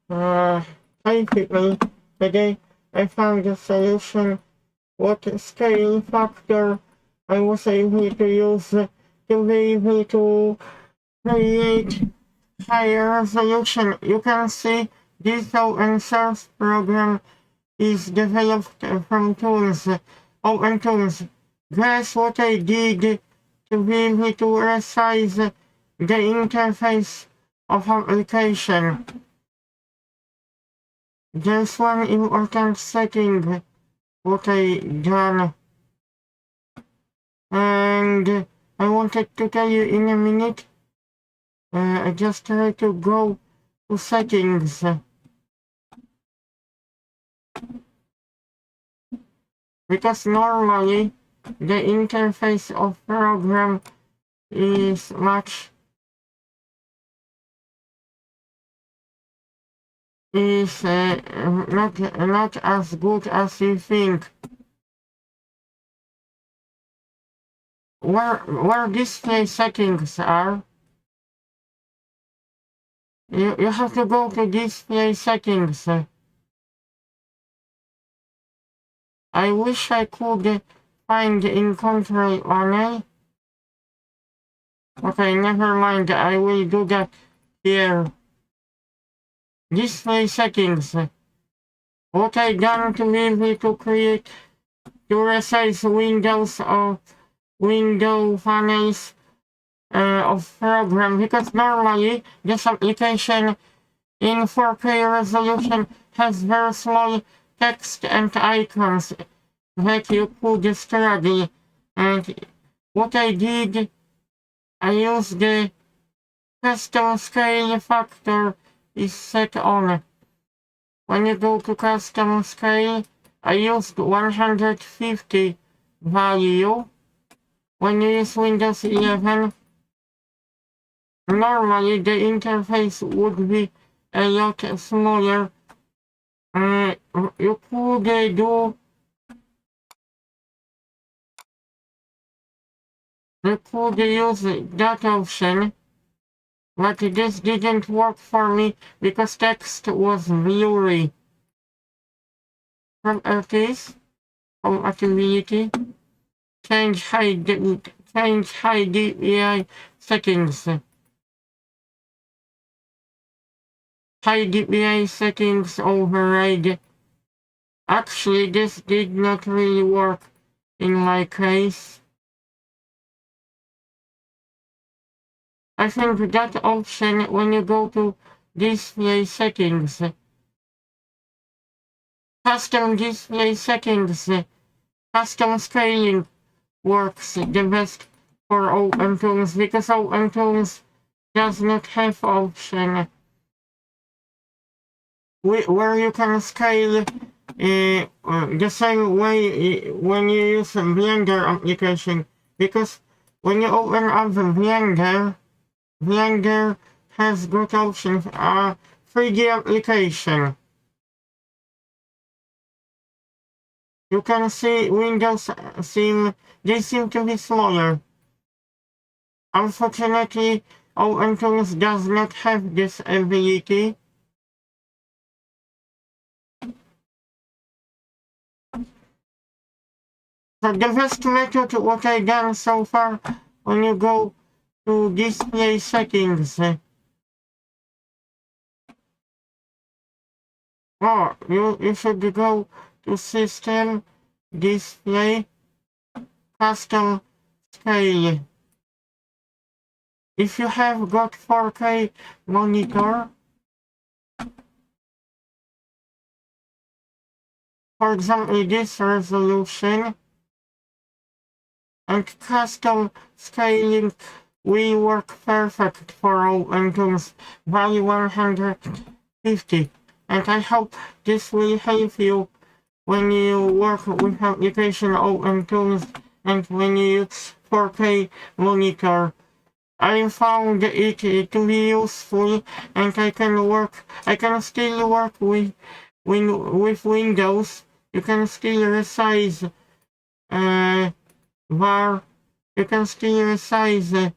Uh, Basically, today I found a solution. What scale factor I was able to use to be able to create higher resolution. You can see this open source program is developed from tools, OpenToonz. Guess what I did to be able to resize the interface of application. There's one important setting what I done, and I wanted to tell you in a minute. I just try to go to settings. Because normally the interface of program is not as good as you think. Where display settings are, you have to go to display settings. I wish I could find in control panel. Okay, never mind, I will do that here. Display settings. What I done to be able to create to resize windows of window panels of program, because normally this application in 4K resolution has very small text and icons that you could struggle. And what I did, I used the custom scale factor is set on. When you go to custom scale, I used 150 value. When you use Windows 11, normally the interface would be a lot smaller. You could use that option, but this didn't work for me because text was blurry. Properties, compatibility, change high DPI settings. High DPI settings override. Actually, this did not really work in my case. I think that option when you go to display settings, custom display settings, custom scaling works the best for OpenToonz because OpenToonz does not have option where you can scale the same way when you use a Blender application, because when you open up Blender has good options, 3D application. You can see windows seem to be smaller. Unfortunately, OpenToonz does not have this ability. So the best method what I done so far, when you go to display settings, you should go to system, display, custom scale. If you have got 4K monitor, for example this resolution, and custom scaling will work perfect for OpenToonz value 150. And I hope this will help you when you work with application OpenToonz and when you use 4K monitor. I found it to be useful, and I can still work with Windows. You can still resize var, you can still resize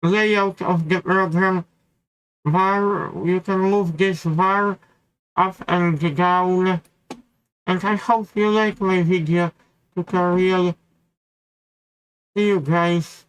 layout of the program bar. You can move this bar up and down. And I hope you like my video tutorial. See you guys.